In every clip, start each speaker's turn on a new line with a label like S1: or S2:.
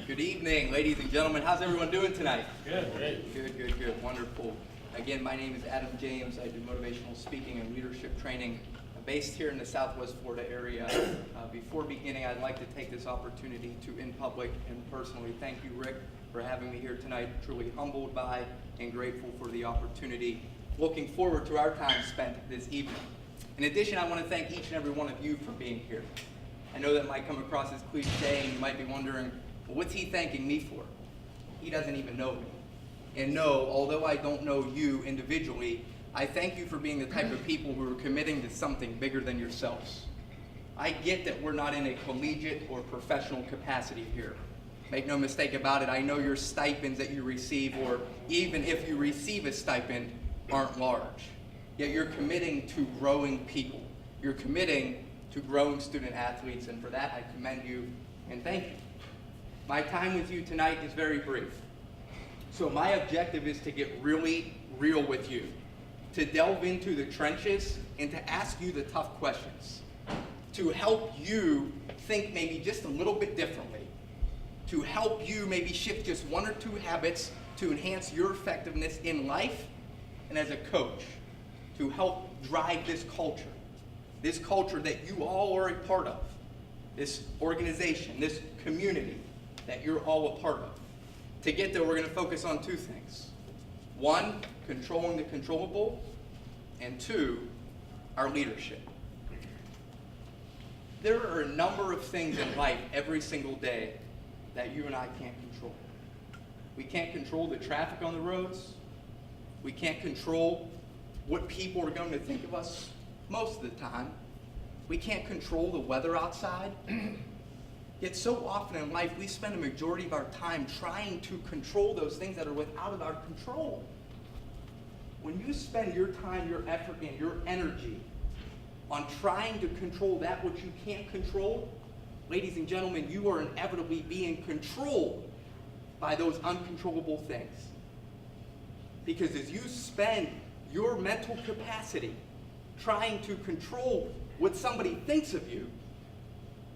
S1: Good evening, ladies and gentlemen. How's everyone doing tonight?
S2: Good, great.
S1: Good. Wonderful. Again, my name is Adam James. I do motivational speaking and leadership training. I'm based here in the Southwest Florida area. Before beginning, I'd like to take this opportunity to, in public and personally, thank you, Rick, for having me here tonight. Truly humbled by and grateful for the opportunity. Looking forward to our time spent this evening. In addition, I want to thank each and every one of you for being here. I know that might come across as cliche, and you might be wondering, well, what's he thanking me for? He doesn't even know me. And no, although I don't know you individually, I thank you for being the type of people who are committing to something bigger than yourselves. I get that we're not in a collegiate or professional capacity here. Make no mistake about it, I know your stipends that you receive, or even if you receive a stipend, aren't large. Yet you're committing to growing people. You're committing to growing student athletes, and for that I commend you and thank you. My time with you tonight is very brief. So my objective is to get really real with you, to delve into the trenches and to ask you the tough questions, to help you think maybe just a little bit differently, to help you maybe shift just one or two habits to enhance your effectiveness in life and as a coach, to help drive this culture that you all are a part of, this organization, this community that you're all a part of. To get there, we're going to focus on two things. One, controlling the controllable, and two, our leadership. There are a number of things in life every single day that you and I can't control. We can't control the traffic on the roads. We can't control what people are going to think of us most of the time. We can't control the weather outside. Yet so often in life, we spend a majority of our time trying to control those things that are out of our control. When you spend your time, your effort, and your energy on trying to control that which you can't control, ladies and gentlemen, you are inevitably being controlled by those uncontrollable things. Because as you spend your mental capacity trying to control what somebody thinks of you,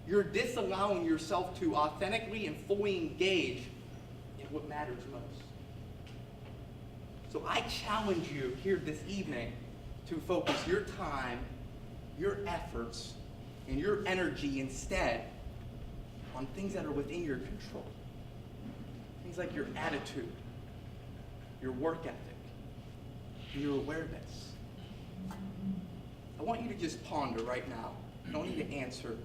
S1: you're disallowing yourself to authentically and fully engage in what matters most. So I challenge you here this evening to focus your time, your efforts, and your energy instead on things that are within your control. Things like your attitude, your work ethic, and your awareness. I want you to just ponder right now. I don't need to answer.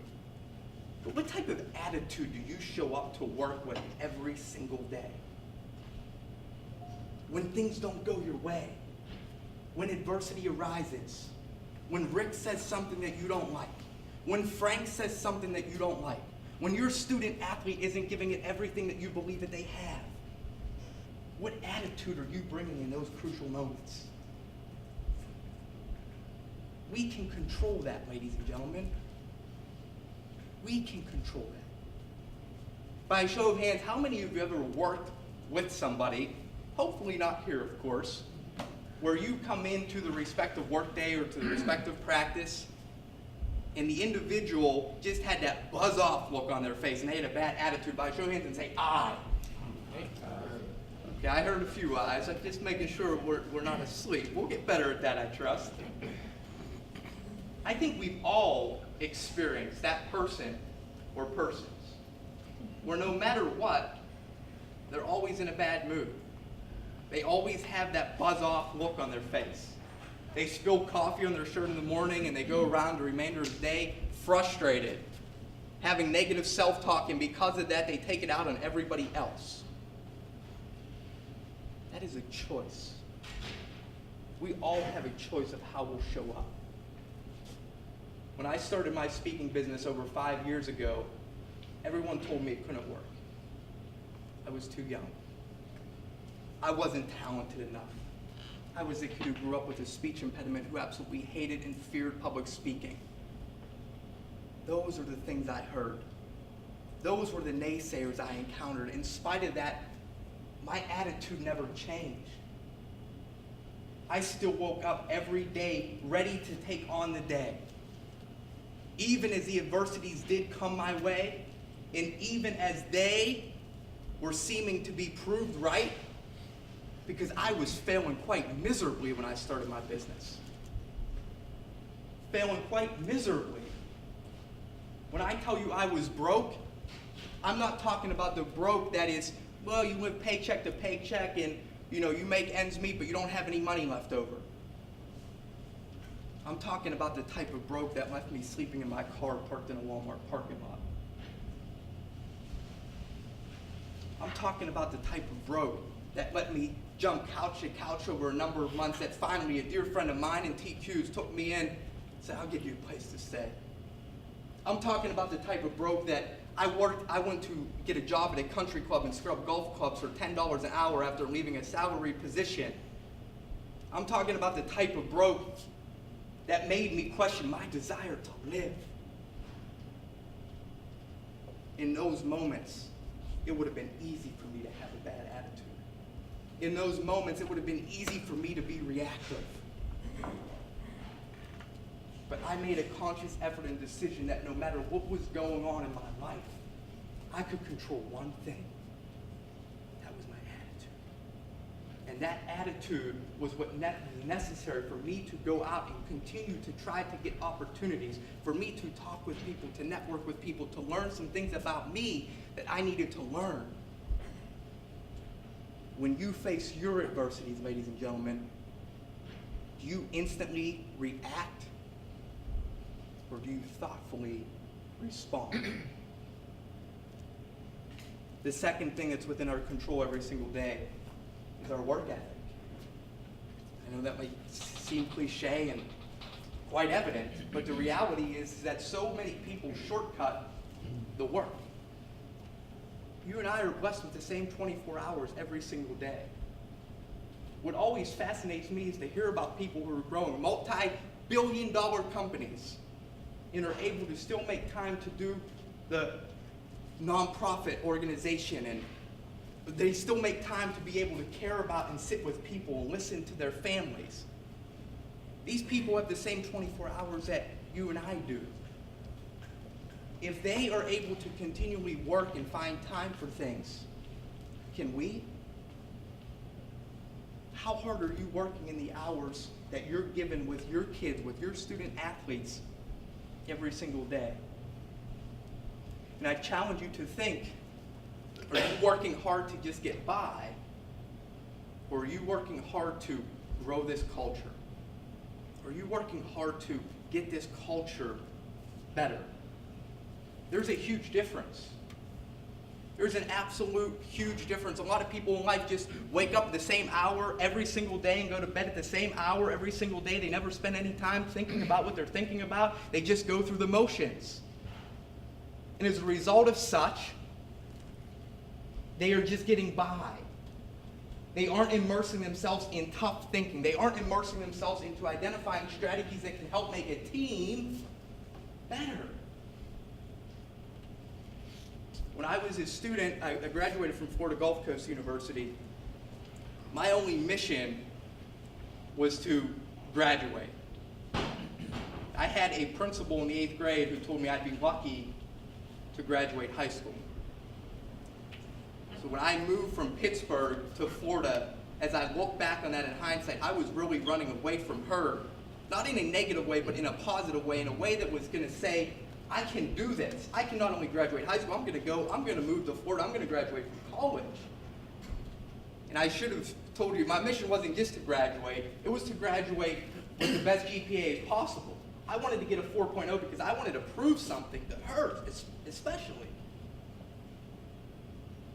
S1: But what type of attitude do you show up to work with every single day? When things don't go your way, when adversity arises, when Rick says something that you don't like, when Frank says something that you don't like, when your student athlete isn't giving it everything that you believe that they have, what attitude are you bringing in those crucial moments? We can control that, ladies and gentlemen. We can control that. By a show of hands, how many of you have ever worked with somebody, hopefully not here, of course, where you come into the respective workday or to the respective practice, and the individual just had that buzz-off look on their face, and they had a bad attitude? By a show of hands and say, "I." Okay, I heard a few ayes. I'm just making sure we're not asleep. We'll get better at that, I trust. I think we've all experienced that person or persons where no matter what, they're always in a bad mood. They always have that buzz-off look on their face. They spill coffee on their shirt in the morning and they go around the remainder of the day frustrated, having negative self-talk, and because of that, they take it out on everybody else. That is a choice. We all have a choice of how we'll show up. When I started my speaking business over 5 years ago, everyone told me it couldn't work. I was too young. I wasn't talented enough. I was a kid who grew up with a speech impediment, who absolutely hated and feared public speaking. Those are the things I heard. Those were the naysayers I encountered. In spite of that, my attitude never changed. I still woke up every day ready to take on the day. Even as the adversities did come my way, and even as they were seeming to be proved right because I was failing quite miserably when I started my business. Failing quite miserably. When I tell you I was broke, I'm not talking about the broke that is, well, you live paycheck to paycheck and you make ends meet, but you don't have any money left over. I'm talking about the type of broke that left me sleeping in my car parked in a Walmart parking lot. I'm talking about the type of broke that let me jump couch to couch over a number of months, that finally a dear friend of mine in TQ's took me in and said, I'll give you a place to stay. I'm talking about the type of broke that I went to get a job at a country club and scrub golf clubs for $10 an hour after leaving a salary position. I'm talking about the type of broke that made me question my desire to live. In those moments, it would have been easy for me to have a bad attitude. In those moments, it would have been easy for me to be reactive. But I made a conscious effort and decision that no matter what was going on in my life, I could control one thing. That was my attitude. And that attitude was what was necessary for me to go out and continue to try to get opportunities, for me to talk with people, to network with people, to learn some things about me that I needed to learn. When you face your adversities, ladies and gentlemen, do you instantly react? Or do you thoughtfully respond? The second thing that's within our control every single day is our work ethic. I know that might seem cliche and quite evident, but the reality is that so many people shortcut the work. You and I are blessed with the same 24 hours every single day. What always fascinates me is to hear about people who are growing multi-billion-dollar companies and are able to still make time to do the nonprofit organization, and they still make time to be able to care about and sit with people and listen to their families. These people have the same 24 hours that you and I do. If they are able to continually work and find time for things, can we? How hard are you working in the hours that you're given with your kids, with your student athletes every single day? And I challenge you to think, are you working hard to just get by? Or are you working hard to grow this culture? Are you working hard to get this culture better? There's a huge difference. There's an absolute huge difference. A lot of people in life just wake up at the same hour every single day and go to bed at the same hour every single day. They never spend any time thinking about what they're thinking about. They just go through the motions. And as a result of such, they are just getting by. They aren't immersing themselves in tough thinking. They aren't immersing themselves into identifying strategies that can help make a team better. When I was a student, I graduated from Florida Gulf Coast University. My only mission was to graduate. I had a principal in the 8th grade who told me I'd be lucky to graduate high school. So when I moved from Pittsburgh to Florida, as I look back on that in hindsight, I was really running away from her, not in a negative way, but in a positive way, in a way that was going to say, I can do this. I can not only graduate high school, I'm going to move to Florida, I'm going to graduate from college. And I should have told you, my mission wasn't just to graduate, it was to graduate with the best GPA as possible. I wanted to get a 4.0 because I wanted to prove something to her, especially.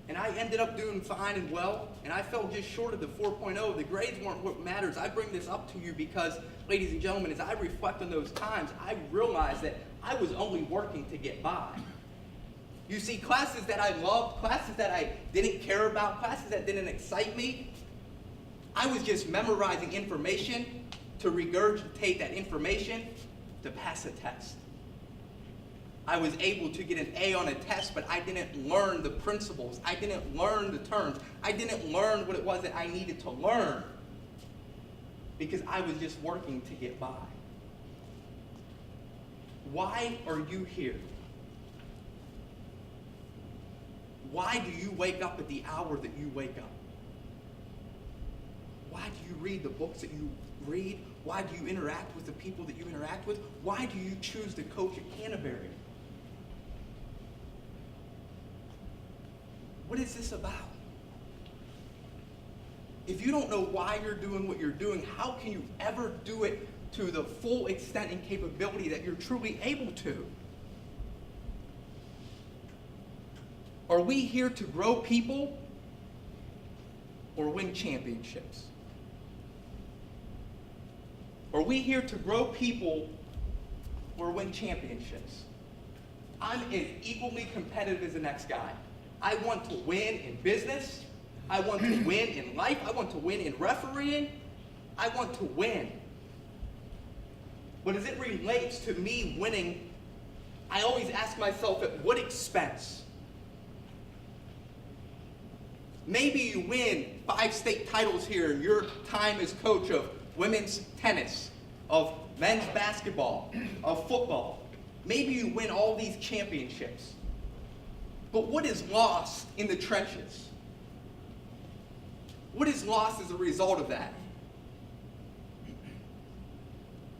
S1: And I ended up doing fine and well, and I fell just short of the 4.0. The grades weren't what matters. I bring this up to you because, ladies and gentlemen, as I reflect on those times, I realized that I was only working to get by. You see, classes that I loved, classes that I didn't care about, classes that didn't excite me, I was just memorizing information to regurgitate that information to pass a test. I was able to get an A on a test, but I didn't learn the principles. I didn't learn the terms. I didn't learn what it was that I needed to learn because I was just working to get by. Why are you here? Why do you wake up at the hour that you wake up? Why do you read the books that you read? Why do you interact with the people that you interact with? Why do you choose to coach at Canterbury? What is this about? If you don't know why you're doing what you're doing, how can you ever do it to the full extent and capability that you're truly able to? Are we here to grow people or win championships? Are we here to grow people or win championships? I'm as equally competitive as the next guy. I want to win in business. I want to win in life. I want to win in refereeing. I want to win. But as it relates to me winning, I always ask myself, at what expense? Maybe you win 5 state titles here in your time as coach of women's tennis, of men's basketball, of football. Maybe you win all these championships. But what is lost in the trenches? What is lost as a result of that?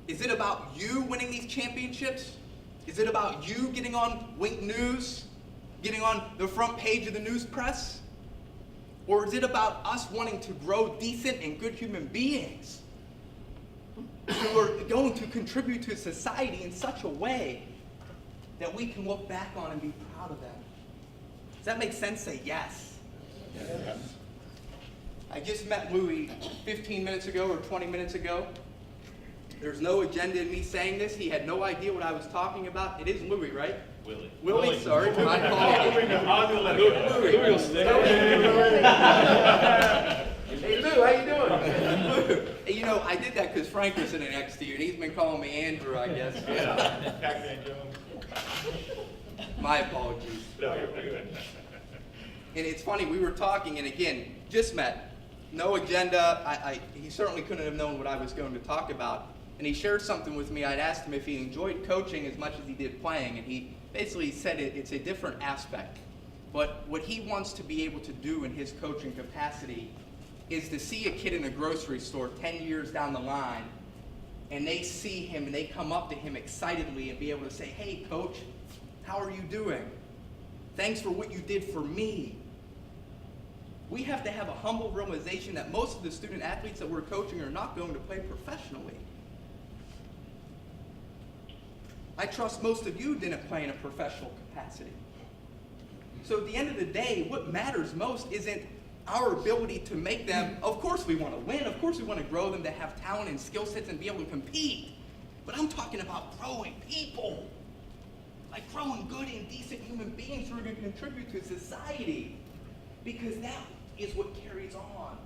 S1: Is it about you winning these championships? Is it about you getting on Wink News, getting on the front page of the news press? Or is it about us wanting to grow decent and good human beings who are going to contribute to society in such a way that we can look back on and be proud of them? Does that make sense? Say yes. Yes. I just met Louis 15 minutes ago or 20 minutes ago. There's no agenda in me saying this. He had no idea what I was talking about. It is Louis, right? Willie, sorry. My apologies.
S2: Louis will stick.
S1: Hey, Lou, how you doing? Lou, you know, I did that because Frank was sitting next to you, and he's been calling me Andrew, I guess.
S2: Yeah. Pac-Man Joe.
S1: My apologies.
S2: No, you're good.
S1: And it's funny, we were talking, and again, just met. No agenda. He certainly couldn't have known what I was going to talk about. And he shared something with me. I'd asked him if he enjoyed coaching as much as he did playing, and he basically said it's a different aspect. But what he wants to be able to do in his coaching capacity is to see a kid in a grocery store 10 years down the line, and they see him and they come up to him excitedly and be able to say, "Hey, coach, how are you doing? Thanks for what you did for me." We have to have a humble realization that most of the student athletes that we're coaching are not going to play professionally. I trust most of you didn't play in a professional capacity. So at the end of the day, what matters most isn't our ability to make them, of course we want to win, of course we want to grow them to have talent and skill sets and be able to compete. But I'm talking about growing people. Like growing good and decent human beings who are going to contribute to society. Because that is what carries on.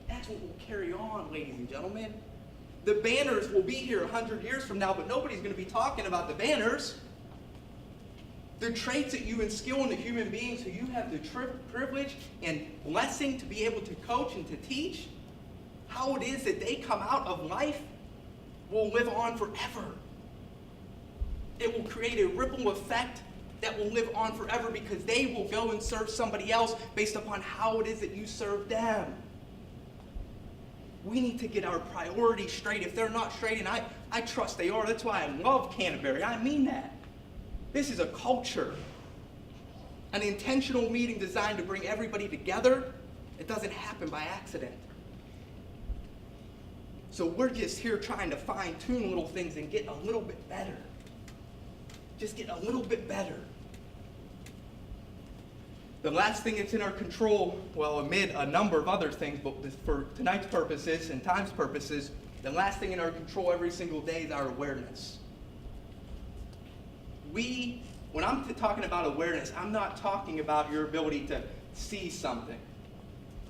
S1: That's what will carry on, ladies and gentlemen. The banners will be here 100 years from now, but nobody's going to be talking about the banners. The traits that you instill in the human beings who you have the privilege and blessing to be able to coach and to teach, how it is that they come out of life will live on forever. It will create a ripple effect that will live on forever because they will go and serve somebody else based upon how it is that you serve them. We need to get our priorities straight. If they're not straight, and I trust they are, that's why I love Canterbury. I mean that. This is a culture, an intentional meeting designed to bring everybody together. It doesn't happen by accident. So we're just here trying to fine-tune little things and get a little bit better. Just get a little bit better. The last thing that's in our control, well, amid a number of other things, but for tonight's purposes and time's purposes, the last thing in our control every single day is our awareness. When I'm talking about awareness, I'm not talking about your ability to see something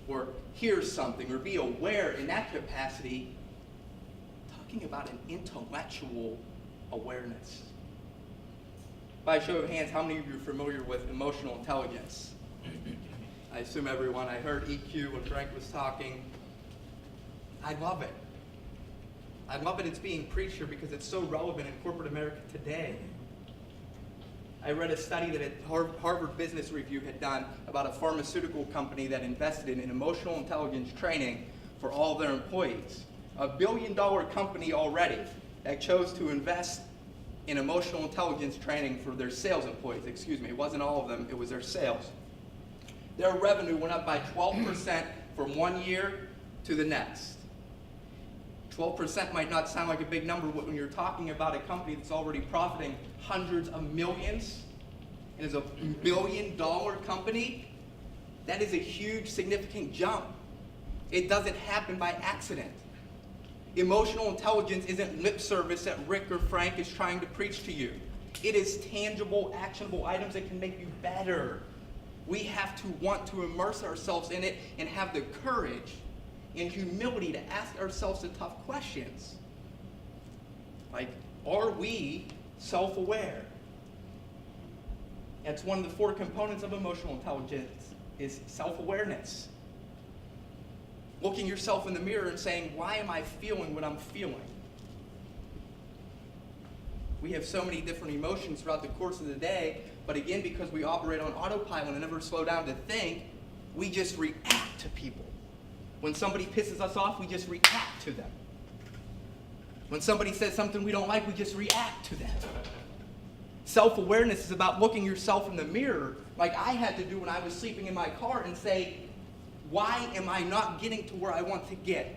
S1: or hear something or be aware in that capacity. I'm talking about an intellectual awareness. By a show of hands, how many of you are familiar with emotional intelligence? I assume everyone. I heard EQ when Frank was talking. I love it. I love it. It's being preached here because it's so relevant in corporate America today. I read a study that Harvard Business Review had done about a pharmaceutical company that invested in emotional intelligence training for all their employees. $1 billion company already that chose to invest in emotional intelligence training for their sales employees. Excuse me, it wasn't all of them, it was their sales. Their revenue went up by 12% from one year to the next. 12% might not sound like a big number, but when you're talking about a company that's already profiting hundreds of millions and is a $1 billion company, that is a huge, significant jump. It doesn't happen by accident. Emotional intelligence isn't lip service that Rick or Frank is trying to preach to you. It is tangible, actionable items that can make you better. We have to want to immerse ourselves in it and have the courage and humility to ask ourselves the tough questions. Like, are we self-aware? That's one of the 4 components of emotional intelligence, is self-awareness. Looking yourself in the mirror and saying, why am I feeling what I'm feeling? We have so many different emotions throughout the course of the day, but again, because we operate on autopilot and never slow down to think, we just react to people. When somebody pisses us off, we just react to them. When somebody says something we don't like, we just react to them. Self-awareness is about looking yourself in the mirror, like I had to do when I was sleeping in my car, and say, why am I not getting to where I want to get?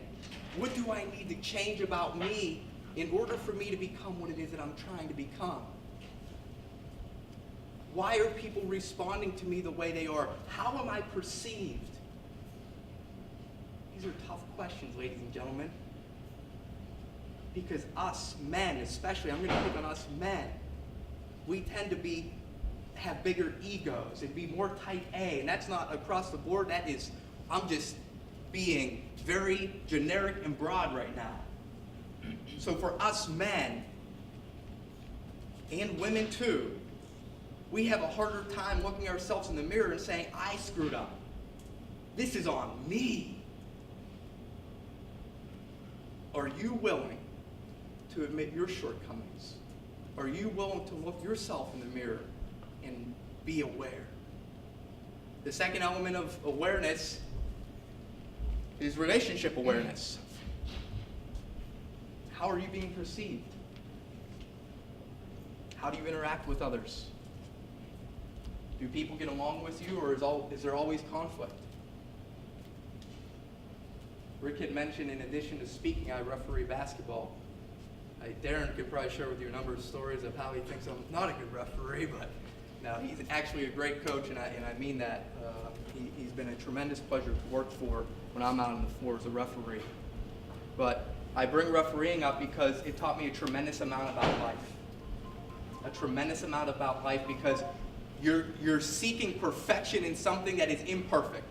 S1: What do I need to change about me in order for me to become what it is that I'm trying to become? Why are people responding to me the way they are? How am I perceived? These are tough questions, ladies and gentlemen. Because us men, especially, I'm going to pick on us men, we tend to have bigger egos and be more type A. And that's not across the board. That is, I'm just being very generic and broad right now. So for us men, and women too, we have a harder time looking ourselves in the mirror and saying, I screwed up. This is on me. Are you willing to admit your shortcomings? Are you willing to look yourself in the mirror and be aware? The second element of awareness is relationship awareness. How are you being perceived? How do you interact with others? Do people get along with you, or is there always conflict? Rick had mentioned, in addition to speaking, I referee basketball. Darren could probably share with you a number of stories of how he thinks I'm not a good referee, but no, he's actually a great coach, and I mean that. He's been a tremendous pleasure to work for when I'm out on the floor as a referee. But I bring refereeing up because it taught me a tremendous amount about life. A tremendous amount about life, because you're seeking perfection in something that is imperfect.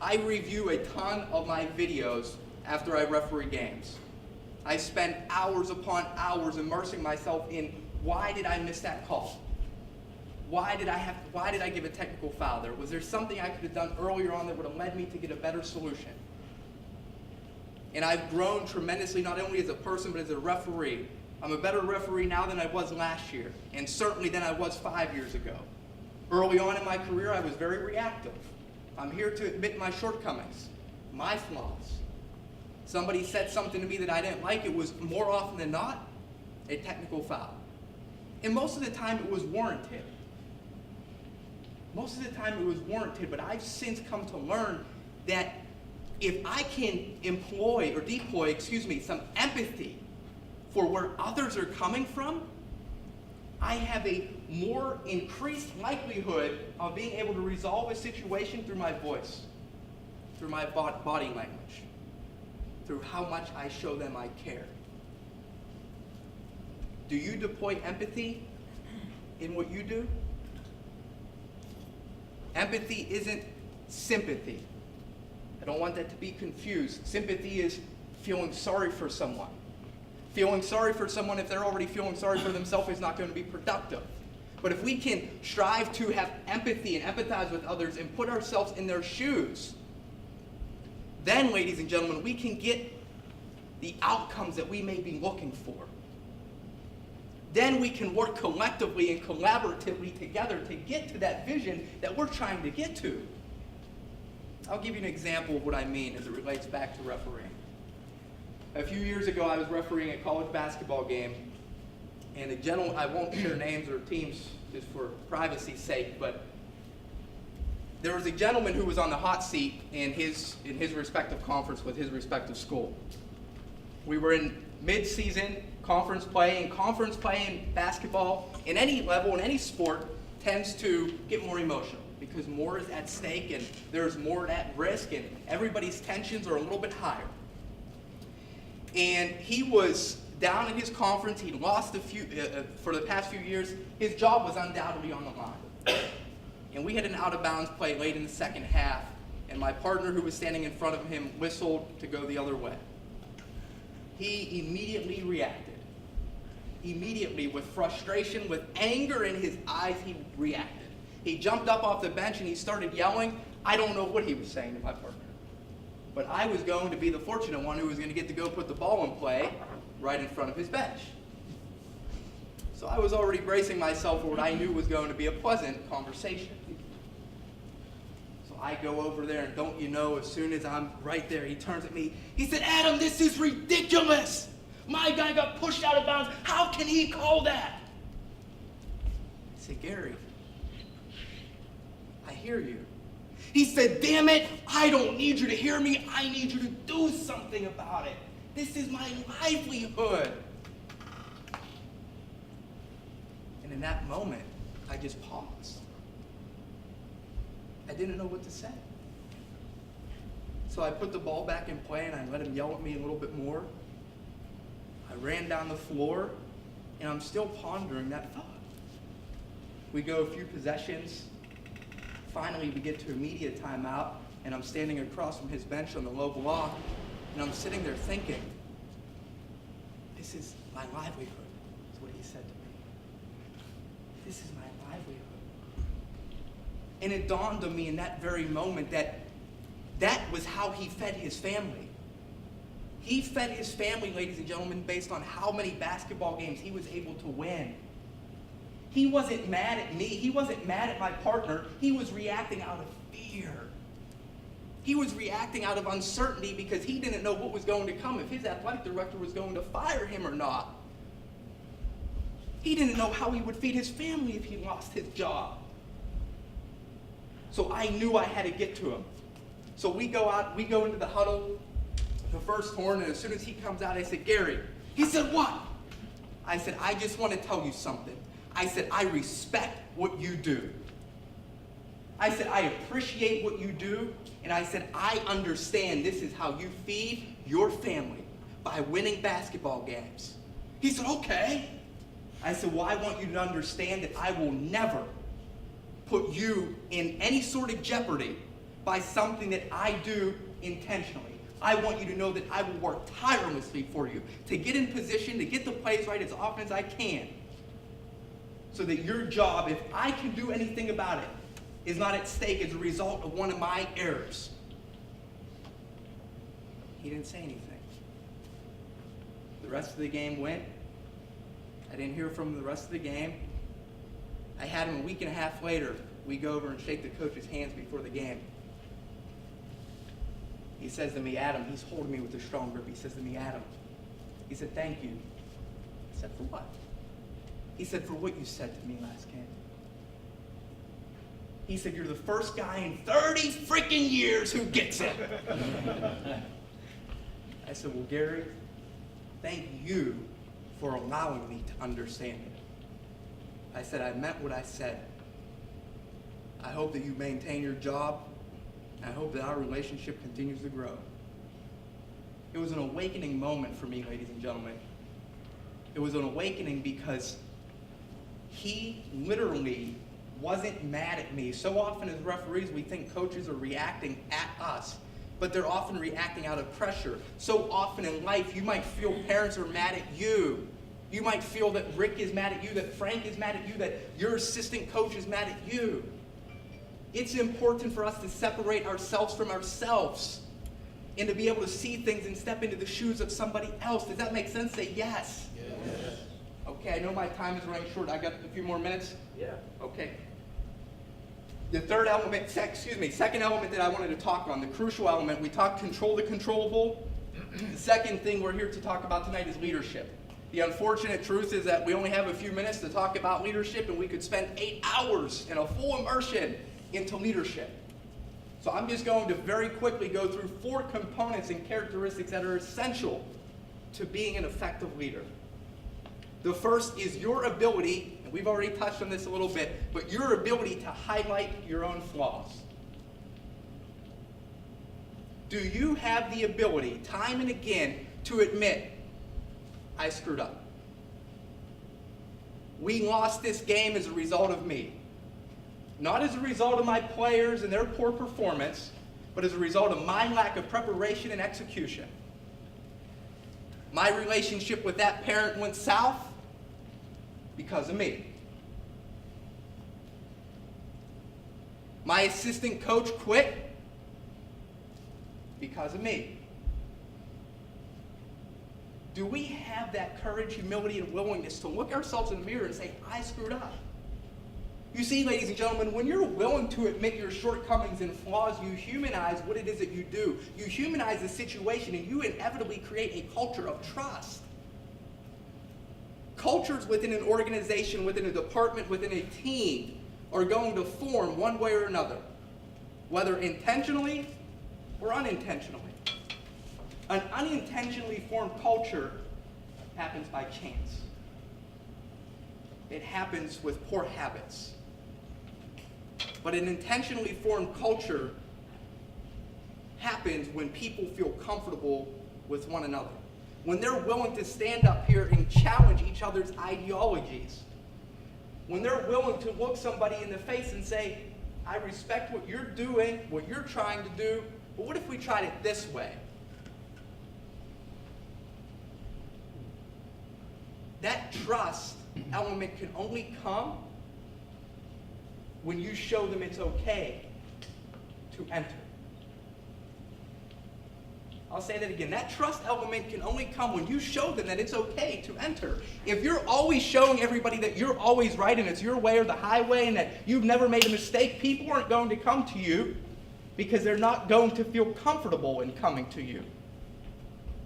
S1: I review a ton of my videos after I referee games. I spend hours upon hours immersing myself in, why did I miss that call? Why did I give a technical foul there? Was there something I could have done earlier on that would have led me to get a better solution? And I've grown tremendously, not only as a person, but as a referee. I'm a better referee now than I was last year, and certainly than I was 5 years ago. Early on in my career, I was very reactive. I'm here to admit my shortcomings, my flaws. Somebody said something to me that I didn't like. It was more often than not a technical foul. And most of the time it was warranted. Most of the time it was warranted, but I've since come to learn that if I can deploy some empathy for where others are coming from, I have a more increased likelihood of being able to resolve a situation through my voice, through my body language, through how much I show them I care. Do you deploy empathy in what you do? Empathy isn't sympathy. I don't want that to be confused. Sympathy is feeling sorry for someone. Feeling sorry for someone, if they're already feeling sorry for themselves, is not going to be productive. But if we can strive to have empathy and empathize with others and put ourselves in their shoes, then, ladies and gentlemen, we can get the outcomes that we may be looking for. then we can work collectively and collaboratively together to get to that vision that we're trying to get to. I'll give you an example of what I mean as it relates back to refereeing. A few years ago, I was refereeing a college basketball game, and a gentleman, I won't share names or teams just for privacy's sake, but there was a gentleman who was on the hot seat in his respective conference with his respective school. We were in mid-season conference play, and conference play in basketball, in any level, in any sport, tends to get more emotional because more is at stake and there's more at risk and everybody's tensions are a little bit higher. And he was down in his conference. He'd lost for the past few years. His job was undoubtedly on the line. And we had an out-of-bounds play late in the second half, and my partner who was standing in front of him whistled to go the other way. He immediately reacted. Immediately, with frustration, with anger in his eyes, he reacted. He jumped up off the bench and he started yelling. I don't know what he was saying to my partner. But I was going to be the fortunate one who was going to get to go put the ball in play right in front of his bench. So I was already bracing myself for what I knew was going to be a pleasant conversation. So I go over there, and don't you know, as soon as I'm right there, he turns at me. He said, Adam, this is ridiculous. My guy got pushed out of bounds. How can he call that? I said, Gary, I hear you. He said, damn it, I don't need you to hear me. I need you to do something about it. This is my livelihood. And in that moment, I just paused. I didn't know what to say. So I put the ball back in play and I let him yell at me a little bit more. I ran down the floor and I'm still pondering that thought. We go a few possessions. Finally, we get to a media timeout, and I'm standing across from his bench on the low block, and I'm sitting there thinking, this is my livelihood, is what he said to me. This is my livelihood. And it dawned on me in that very moment that that was how he fed his family. He fed his family, ladies and gentlemen, based on how many basketball games he was able to win. He wasn't mad at me. He wasn't mad at my partner. He was reacting out of fear. He was reacting out of uncertainty because he didn't know what was going to come, if his athletic director was going to fire him or not. He didn't know how he would feed his family if he lost his job. So I knew I had to get to him. So we go into the huddle, the first horn, and as soon as he comes out, I said, Gary. He said, what? I said, I just want to tell you something. I said, I respect what you do. I said, I appreciate what you do. And I said, I understand this is how you feed your family, by winning basketball games. He said, okay. I said, well, I want you to understand that I will never put you in any sort of jeopardy by something that I do intentionally. I want you to know that I will work tirelessly for you to get in position, to get the plays right as often as I can, so that your job, if I can do anything about it, is not at stake as a result of one of my errors. He didn't say anything. The rest of the game went. I didn't hear from him the rest of the game. I had him a week and a half later. We go over and shake the coach's hands before the game. He says to me, Adam, he's holding me with a strong grip. He says to me, Adam, he said, thank you. I said, for what? He said, for what you said to me last game. He said, you're the first guy in 30 freaking years who gets it. I said, well, Gary, thank you for allowing me to understand it. I said, I meant what I said. I hope that you maintain your job. I hope that our relationship continues to grow. It was an awakening moment for me, ladies and gentlemen. It was an awakening because he literally wasn't mad at me. So often as referees, we think coaches are reacting at us, but they're often reacting out of pressure. So often in life, you might feel parents are mad at you. You might feel that Rick is mad at you, that Frank is mad at you, that your assistant coach is mad at you. It's important for us to separate ourselves from ourselves and to be able to see things and step into the shoes of somebody else. Does that make sense? Say yes.
S2: Yes.
S1: Okay. Okay, I know my time is running short. I got a few more minutes?
S3: Yeah.
S1: Okay. The second element that I wanted to talk on, the crucial element, we talked control the controllable. The second thing we're here to talk about tonight is leadership. The unfortunate truth is that we only have a few minutes to talk about leadership, and we could spend 8 hours in a full immersion into leadership. So I'm just going to very quickly go through 4 components and characteristics that are essential to being an effective leader. The first is your ability, and we've already touched on this a little bit, but your ability to highlight your own flaws. Do you have the ability, time and again, to admit, I screwed up? We lost this game as a result of me. Not as a result of my players and their poor performance, but as a result of my lack of preparation and execution. My relationship with that parent went south because of me. My assistant coach quit because of me. Do we have that courage, humility, and willingness to look ourselves in the mirror and say, I screwed up? You see, ladies and gentlemen, when you're willing to admit your shortcomings and flaws, you humanize what it is that you do. You humanize the situation, and you inevitably create a culture of trust. Cultures within an organization, within a department, within a team are going to form one way or another, whether intentionally or unintentionally. An unintentionally formed culture happens by chance. It happens with poor habits. But an intentionally formed culture happens when people feel comfortable with one another. When they're willing to stand up here and challenge each other's ideologies. When they're willing to look somebody in the face and say, I respect what you're doing, what you're trying to do, but what if we tried it this way? That trust element can only come when you show them it's okay to enter. I'll say that again. That trust element can only come when you show them that it's okay to enter. If you're always showing everybody that you're always right and it's your way or the highway and that you've never made a mistake, people aren't going to come to you because they're not going to feel comfortable in coming to you.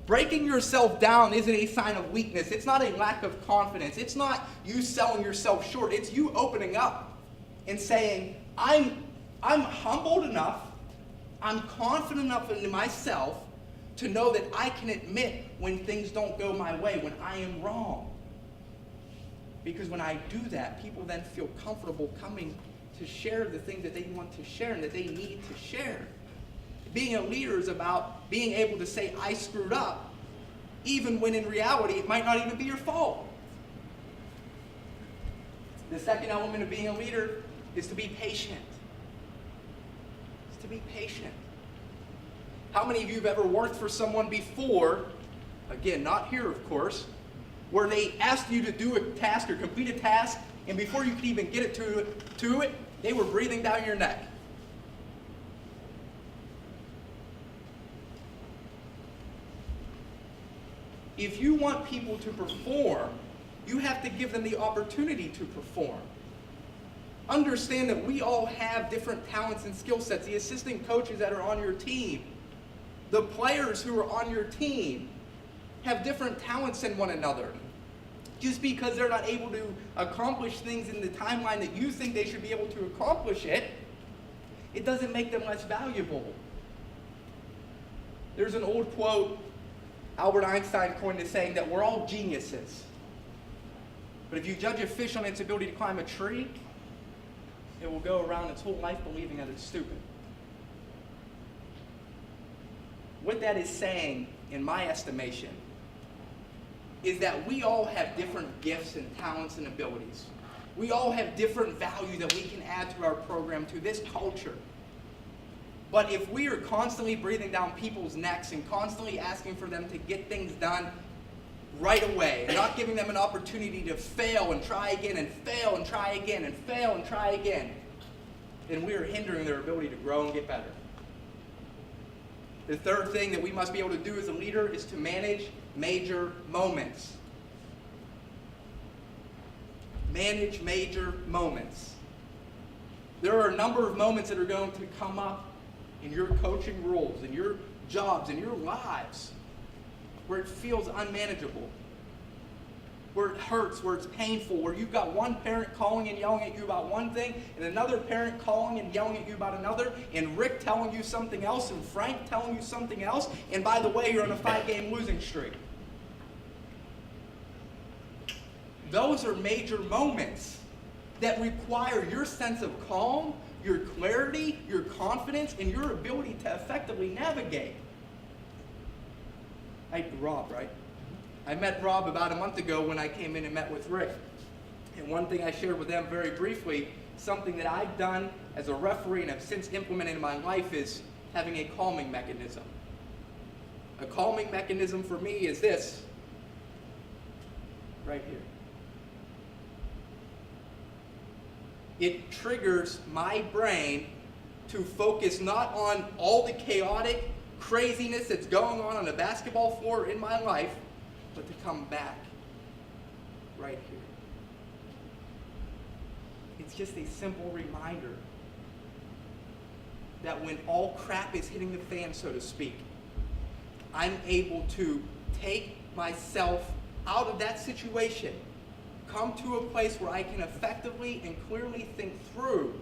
S1: Breaking yourself down isn't a sign of weakness. It's not a lack of confidence. It's not you selling yourself short. It's you opening up and saying, I'm humbled enough, I'm confident enough in myself to know that I can admit when things don't go my way, when I am wrong. Because when I do that, people then feel comfortable coming to share the things that they want to share and that they need to share. Being a leader is about being able to say, I screwed up, even when in reality it might not even be your fault. The second element of being a leader is to be patient. It's to be patient. How many of you have ever worked for someone before, again, not here of course, where they asked you to do a task or complete a task, and before you could even get it to it, they were breathing down your neck? If you want people to perform, you have to give them the opportunity to perform. Understand that we all have different talents and skill sets. The assistant coaches that are on your team, the players who are on your team have different talents than one another. Just because they're not able to accomplish things in the timeline that you think they should be able to accomplish it, it doesn't make them less valuable. There's an old quote, Albert Einstein coined the saying that we're all geniuses. But if you judge a fish on its ability to climb a tree, it will go around its whole life believing that it's stupid. What that is saying, in my estimation, is that we all have different gifts and talents and abilities. We all have different value that we can add to our program, to this culture. But if we are constantly breathing down people's necks and constantly asking for them to get things done right away, and not giving them an opportunity to fail and try again and fail and try again and fail and try again, then we are hindering their ability to grow and get better. The third thing that we must be able to do as a leader is to manage major moments. manage major moments. There are a number of moments that are going to come up in your coaching roles, in your jobs, in your lives, where it feels unmanageable, where it hurts, where it's painful, where you've got one parent calling and yelling at you about one thing, and another parent calling and yelling at you about another, and Rick telling you something else, and Frank telling you something else, and by the way, you're on a 5-game losing streak. Those are major moments that require your sense of calm, your clarity, your confidence, and your ability to effectively navigate. Rob, right? I met Rob about a month ago when I came in and met with Rick. And one thing I shared with them very briefly, something that I've done as a referee and have since implemented in my life, is having a calming mechanism. A calming mechanism for me is this, right here. It triggers my brain to focus not on all the chaotic craziness that's going on the basketball floor in my life, but to come back right here. It's just a simple reminder that when all crap is hitting the fan, so to speak, I'm able to take myself out of that situation, come to a place where I can effectively and clearly think through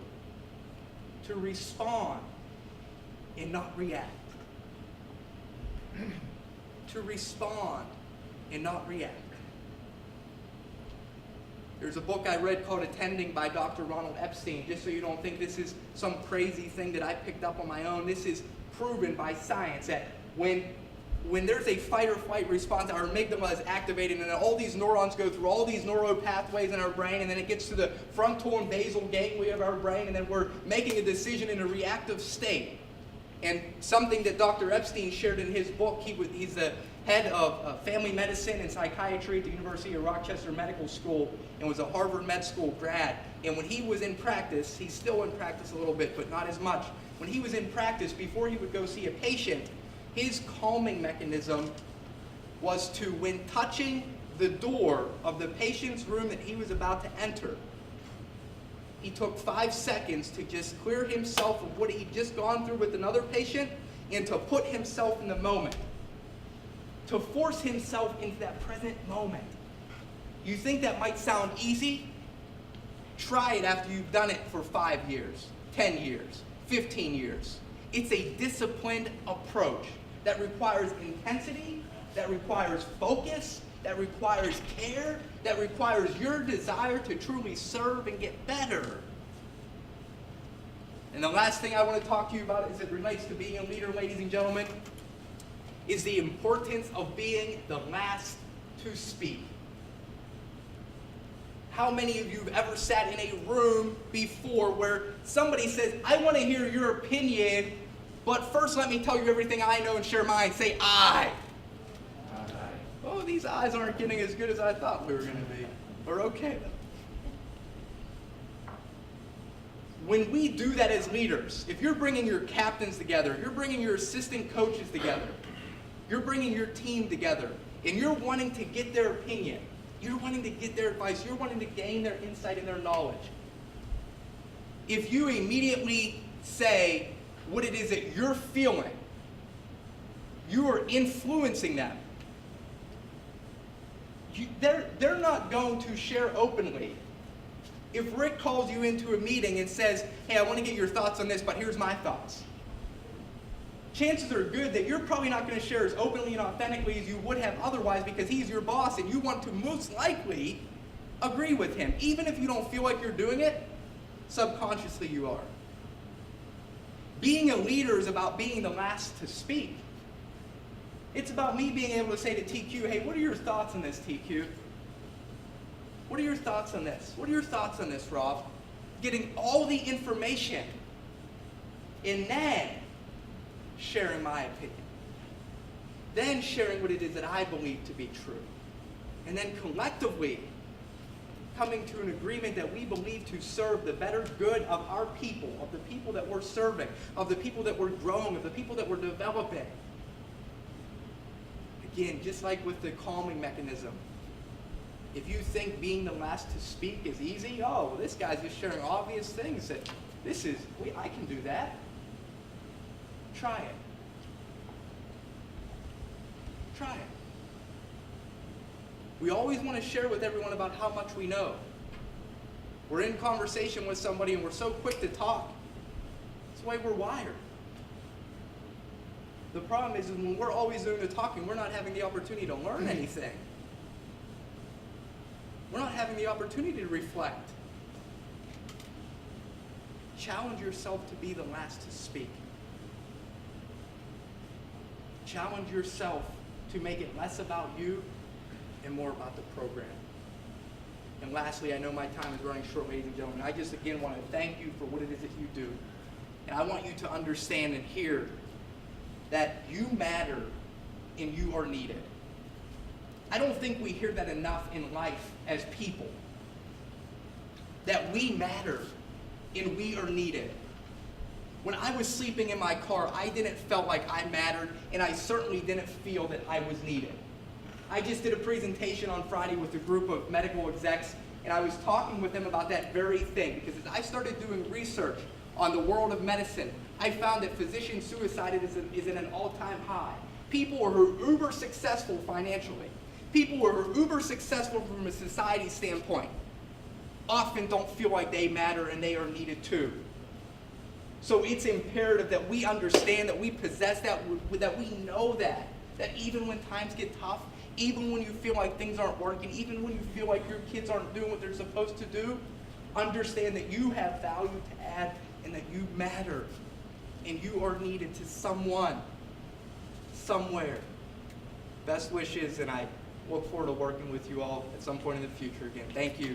S1: to respond and not react. To respond and not react. There's a book I read called Attending by Dr. Ronald Epstein, just so you don't think this is some crazy thing that I picked up on my own. This is proven by science that when there's a fight or flight response, our amygdala is activated, and then all these neurons go through all these neural pathways in our brain, and then it gets to the frontal and basal ganglia of our brain, and then we're making a decision in a reactive state. And something that Dr. Epstein shared in his book, he's the head of family medicine and psychiatry at the University of Rochester Medical School and was a Harvard Med School grad. And when he was in practice, he's still in practice a little bit, but not as much. When he was in practice, before he would go see a patient, his calming mechanism was to, when touching the door of the patient's room that he was about to enter, he took 5 seconds to just clear himself of what he'd just gone through with another patient and to put himself in the moment. To force himself into that present moment. You think that might sound easy? Try it after you've done it for 5 years, 10 years, 15 years. It's a disciplined approach that requires intensity, that requires focus, that requires care, that requires your desire to truly serve and get better. And the last thing I want to talk to you about as it relates to being a leader, ladies and gentlemen, is the importance of being the last to speak. How many of you have ever sat in a room before where somebody says, I want to hear your opinion, but first let me tell you everything I know and share mine. Say, I. Oh, these eyes aren't getting as good as I thought we were going to be. Or okay. When we do that as leaders, if you're bringing your captains together, you're bringing your assistant coaches together, you're bringing your team together, and you're wanting to get their opinion, you're wanting to get their advice, you're wanting to gain their insight and their knowledge. If you immediately say what it is that you're feeling, you are influencing them. They're not going to share openly. If Rick calls you into a meeting and says, hey, I want to get your thoughts on this, but here's my thoughts. Chances are good that you're probably not going to share as openly and authentically as you would have otherwise because he's your boss and you want to most likely agree with him. Even if you don't feel like you're doing it, subconsciously you are. Being a leader is about being the last to speak. It's about me being able to say to TQ, hey, what are your thoughts on this, TQ? What are your thoughts on this? What are your thoughts on this, Rob? Getting all the information and then sharing my opinion. Then sharing what it is that I believe to be true. And then collectively coming to an agreement that we believe to serve the better good of our people, of the people that we're serving, of the people that we're growing, of the people that we're developing. Again, just like with the calming mechanism, If you think being the last to speak is easy, oh, well, this guy's just sharing obvious things that I can do that. Try it. Try it. We always want to share with everyone about how much we know. We're in conversation with somebody and we're so quick to talk. That's the way we're wired. The problem is when we're always doing the talking, we're not having the opportunity to learn anything. We're not having the opportunity to reflect. Challenge yourself to be the last to speak. Challenge yourself to make it less about you and more about the program. And lastly, I know my time is running short, ladies and gentlemen. I just again want to thank you for what it is that you do. And I want you to understand and hear that you matter and you are needed. I don't think we hear that enough in life as people. That we matter and we are needed. When I was sleeping in my car, I didn't feel like I mattered, and I certainly didn't feel that I was needed. I just did a presentation on Friday with a group of medical execs, and I was talking with them about that very thing, because as I started doing research on the world of medicine, I found that physician suicide is at an all-time high. People who are uber successful financially, people who are uber successful from a society standpoint, often don't feel like they matter and they are needed too. So it's imperative that we understand, that we possess that we know that even when times get tough, even when you feel like things aren't working, even when you feel like your kids aren't doing what they're supposed to do, understand that you have value to add and that you matter and you are needed to someone, somewhere. Best wishes, and I look forward to working with you all at some point in the future again. Thank you.